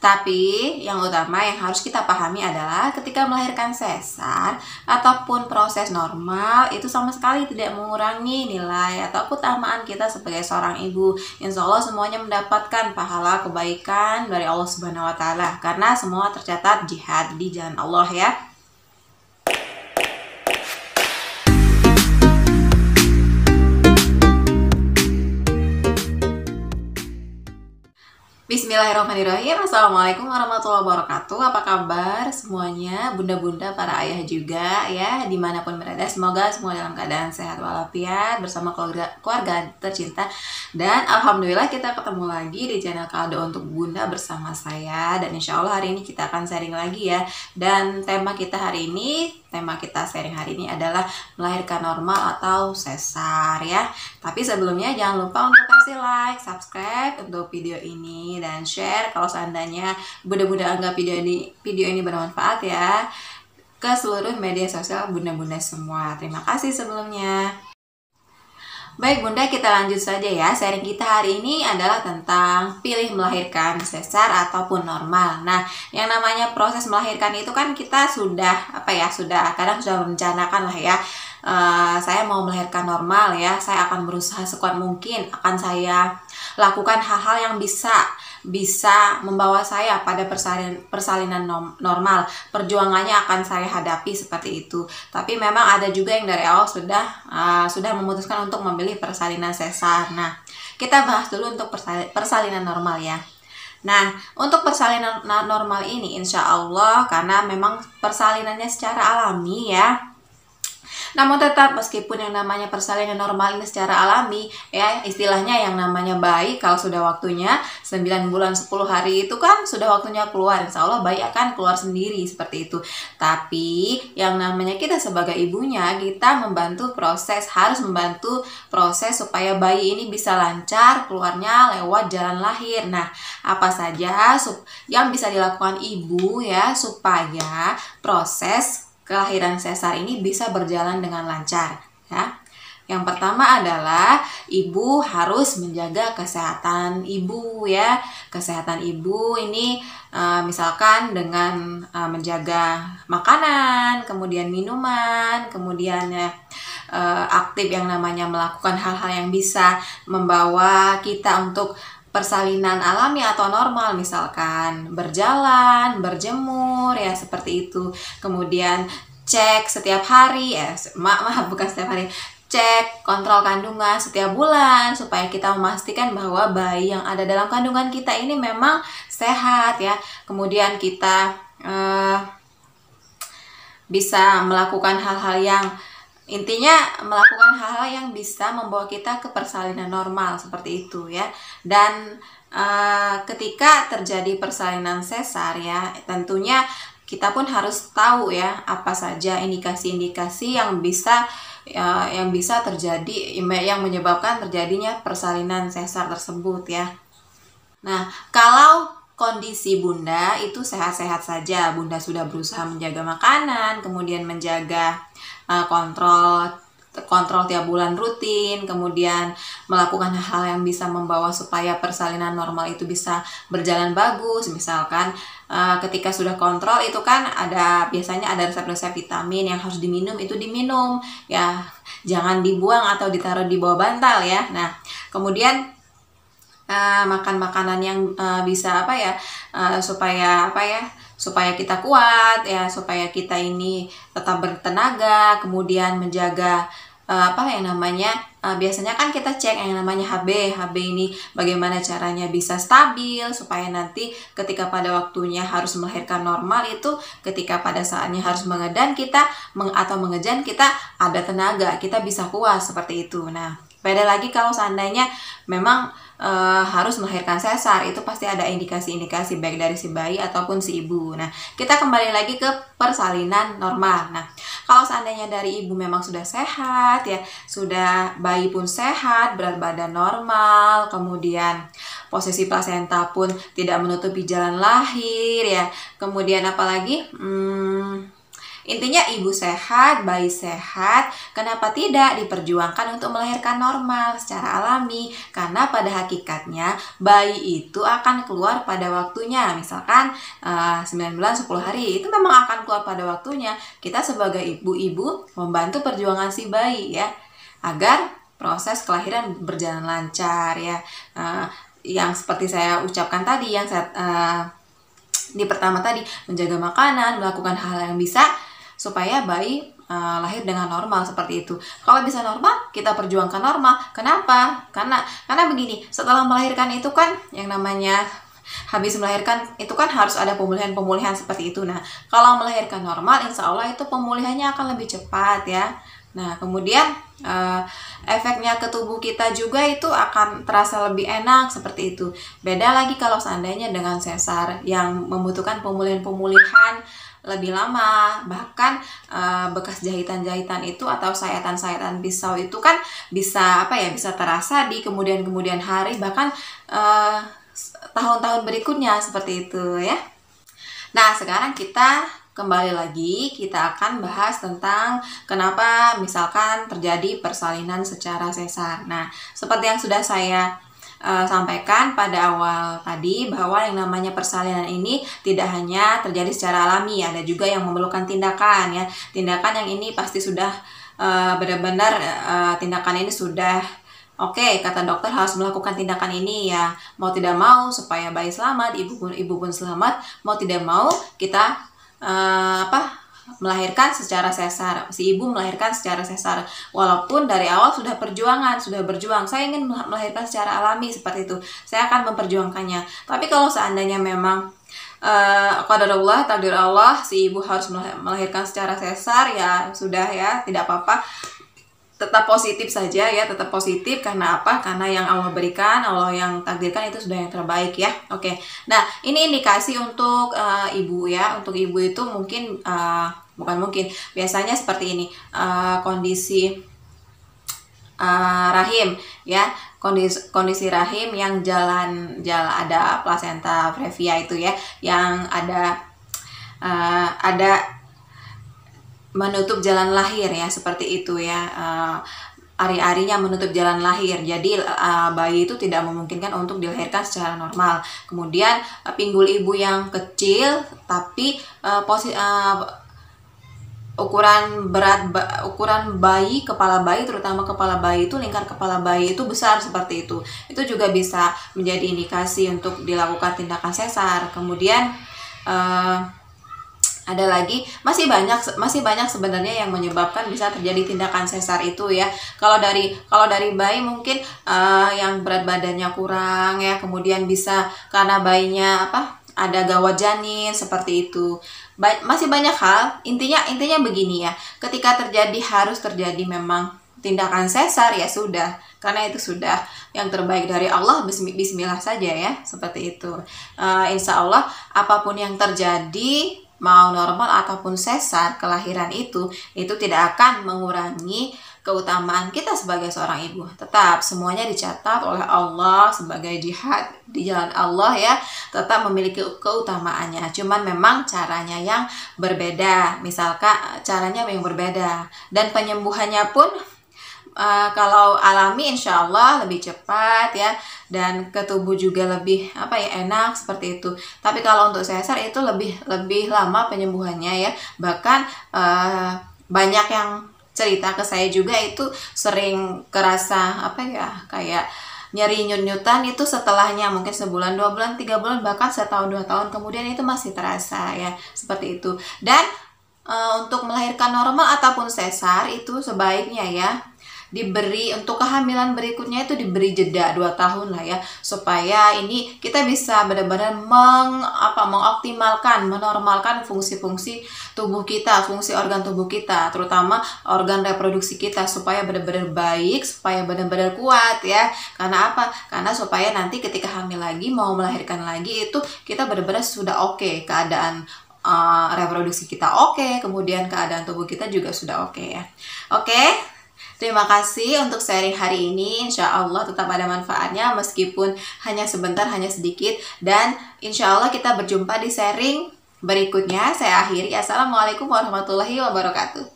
Tapi yang utama yang harus kita pahami adalah ketika melahirkan sesar ataupun proses normal itu sama sekali tidak mengurangi nilai atau keutamaan kita sebagai seorang ibu. Insya Allah semuanya mendapatkan pahala kebaikan dari Allah Subhanahu wa Ta'ala, karena semua tercatat jihad di jalan Allah ya. Bismillahirrahmanirrahim. Assalamualaikum warahmatullahi wabarakatuh. Apa kabar semuanya, bunda-bunda, para ayah juga ya, dimanapun berada. Semoga semua dalam keadaan sehat walafiat bersama keluarga tercinta. Dan alhamdulillah kita ketemu lagi di channel Kado Untuk Bunda bersama saya. Dan insya Allah hari ini kita akan sharing lagi ya. Dan tema kita sharing hari ini adalah melahirkan normal atau sesar ya. Tapi sebelumnya jangan lupa untuk kasih like, subscribe untuk video ini, dan share kalau seandainya bunda-bunda anggap video ini bermanfaat ya, ke seluruh media sosial bunda-bunda semua. Terima kasih sebelumnya. Baik bunda, kita lanjut saja ya. Sharing kita hari ini adalah tentang pilih melahirkan sesar ataupun normal. Nah, yang namanya proses melahirkan itu kan kita sudah kadang sudah merencanakan lah ya. Saya mau melahirkan normal ya, saya akan berusaha sekuat mungkin, akan saya lakukan hal-hal yang bisa membawa saya pada persalinan normal. Perjuangannya akan saya hadapi seperti itu. Tapi memang ada juga yang dari awal sudah memutuskan untuk memilih persalinan sesar. Nah, kita bahas dulu untuk persalinan normal ya. Nah, untuk persalinan normal ini insya Allah, karena memang persalinannya secara alami ya. Namun tetap meskipun yang namanya persalinan normal ini secara alami ya, istilahnya yang namanya bayi kalau sudah waktunya 9 bulan 10 hari itu kan sudah waktunya keluar, insya Allah bayi akan keluar sendiri seperti itu. Tapi yang namanya kita sebagai ibunya, kita harus membantu proses supaya bayi ini bisa lancar keluarnya lewat jalan lahir. Nah, apa saja yang bisa dilakukan ibu ya supaya proses kelahiran sesar ini bisa berjalan dengan lancar ya. Yang pertama adalah ibu harus menjaga kesehatan ibu ya. Kesehatan ibu ini misalkan dengan menjaga makanan, kemudian minuman, kemudian aktif yang namanya melakukan hal-hal yang bisa membawa kita untuk persalinan alami atau normal, misalkan berjalan, berjemur ya seperti itu. Kemudian cek setiap hari ya, bukan setiap hari, cek kontrol kandungan setiap bulan supaya kita memastikan bahwa bayi yang ada dalam kandungan kita ini memang sehat ya. Kemudian kita bisa melakukan hal-hal yang bisa membawa kita ke persalinan normal seperti itu ya. Dan ketika terjadi persalinan sesar ya, tentunya kita pun harus tahu ya apa saja indikasi-indikasi yang bisa terjadi, yang menyebabkan terjadinya persalinan sesar tersebut ya. Nah, kalau kondisi bunda itu sehat-sehat saja, bunda sudah berusaha menjaga makanan, kemudian menjaga kontrol tiap bulan rutin, kemudian melakukan hal-hal yang bisa membawa supaya persalinan normal itu bisa berjalan bagus. Misalkan ketika sudah kontrol itu kan biasanya ada resep-resep vitamin yang harus diminum, itu diminum ya, jangan dibuang atau ditaruh di bawah bantal ya. Nah, kemudian makan makanan yang bisa supaya kita kuat ya, supaya kita ini tetap bertenaga, kemudian menjaga biasanya kan kita cek yang namanya HB ini bagaimana caranya bisa stabil supaya nanti ketika pada waktunya harus melahirkan normal itu, ketika pada saatnya harus mengejan kita ada tenaga, kita bisa kuat seperti itu. Nah, beda lagi kalau seandainya memang harus melahirkan sesar, itu pasti ada indikasi-indikasi baik dari si bayi ataupun si ibu. Nah, kita kembali lagi ke persalinan normal. Nah, kalau seandainya dari ibu memang sudah sehat ya, sudah bayi pun sehat, berat badan normal, kemudian posisi plasenta pun tidak menutupi jalan lahir ya, kemudian apalagi Intinya ibu sehat, bayi sehat, kenapa tidak diperjuangkan untuk melahirkan normal secara alami? Karena pada hakikatnya bayi itu akan keluar pada waktunya. Misalkan 9 bulan 10 hari itu memang akan keluar pada waktunya. Kita sebagai ibu-ibu membantu perjuangan si bayi ya, agar proses kelahiran berjalan lancar ya. Yang seperti saya ucapkan tadi, yang saya di pertama tadi, menjaga makanan, melakukan hal yang bisa supaya bayi lahir dengan normal seperti itu. Kalau bisa normal, kita perjuangkan normal. Kenapa? Karena begini, setelah melahirkan itu kan yang namanya habis melahirkan itu kan harus ada pemulihan seperti itu. Nah, kalau melahirkan normal, insya Allah itu pemulihannya akan lebih cepat ya. Nah, kemudian efeknya ke tubuh kita juga itu akan terasa lebih enak seperti itu. Beda lagi kalau seandainya dengan sesar yang membutuhkan pemulihan lebih lama, bahkan bekas jahitan-jahitan itu atau sayatan-sayatan pisau itu kan bisa bisa terasa di kemudian hari, bahkan tahun-tahun berikutnya seperti itu ya. Nah, sekarang kita kembali lagi, kita akan bahas tentang kenapa misalkan terjadi persalinan secara sesar. Nah, seperti yang sudah saya sampaikan pada awal tadi, bahwa yang namanya persalinan ini tidak hanya terjadi secara alami, ada juga yang memerlukan tindakan ya. Tindakan yang ini pasti sudah benar-benar tindakan ini sudah oke, kata dokter harus melakukan tindakan ini ya. Mau tidak mau supaya bayi selamat, ibu pun selamat, mau tidak mau kita melahirkan secara sesar. Si ibu melahirkan secara sesar, walaupun dari awal sudah berjuang, saya ingin melahirkan secara alami seperti itu, saya akan memperjuangkannya. Tapi kalau seandainya memang qadarullah, takdir Allah, si ibu harus melahirkan secara sesar, ya sudah ya, tidak apa-apa, tetap positif saja ya, tetap positif. Karena apa? Karena yang Allah berikan, Allah yang takdirkan itu sudah yang terbaik ya. Oke. Nah, ini indikasi untuk ibu ya. Untuk ibu itu mungkin biasanya seperti ini, kondisi rahim ya, kondisi rahim yang jalan ada plasenta previa itu ya, yang ada menutup jalan lahir ya, seperti itu ya, ari-arinya menutup jalan lahir, jadi bayi itu tidak memungkinkan untuk dilahirkan secara normal. Kemudian pinggul ibu yang kecil, tapi ukuran bayi, kepala bayi, terutama kepala bayi itu, lingkar kepala bayi itu besar seperti itu juga bisa menjadi indikasi untuk dilakukan tindakan sesar. Kemudian ada lagi, masih banyak sebenarnya yang menyebabkan bisa terjadi tindakan sesar itu ya. Kalau dari bayi mungkin yang berat badannya kurang ya, kemudian bisa karena bayinya ada gawat janin seperti itu. Masih banyak hal. Intinya begini ya, ketika harus terjadi memang tindakan sesar, ya sudah, karena itu sudah yang terbaik dari Allah, bismillah saja ya, seperti itu. Insya Allah apapun yang terjadi, mau normal ataupun sesar kelahiran itu tidak akan mengurangi keutamaan kita sebagai seorang ibu. Tetap semuanya dicatat oleh Allah sebagai jihad di jalan Allah ya, tetap memiliki keutamaannya. Cuman memang caranya yang berbeda, misalkan caranya yang berbeda, dan penyembuhannya pun kalau alami insya Allah lebih cepat ya, dan ke tubuh juga lebih enak seperti itu. Tapi kalau untuk sesar itu lebih lama penyembuhannya ya. Bahkan banyak yang cerita ke saya juga itu sering kerasa kayak nyeri nyut-nyutan itu setelahnya mungkin sebulan, 2 bulan, 3 bulan, bahkan setahun 2 tahun kemudian itu masih terasa ya, seperti itu. Dan untuk melahirkan normal ataupun sesar itu sebaiknya ya diberi, untuk kehamilan berikutnya itu diberi jeda 2 tahun lah ya, supaya ini kita bisa benar-benar mengoptimalkan, menormalkan fungsi-fungsi tubuh kita, fungsi organ tubuh kita, terutama organ reproduksi kita, supaya benar-benar baik, supaya benar-benar kuat ya. Karena apa? Karena supaya nanti ketika hamil lagi, mau melahirkan lagi itu kita benar-benar sudah oke, keadaan reproduksi kita oke, kemudian keadaan tubuh kita juga sudah oke ya. Oke. Terima kasih untuk sharing hari ini. Insya Allah tetap ada manfaatnya, meskipun hanya sebentar, hanya sedikit. Dan insya Allah kita berjumpa di sharing Berikutnya saya akhiri. Assalamualaikum warahmatullahi wabarakatuh.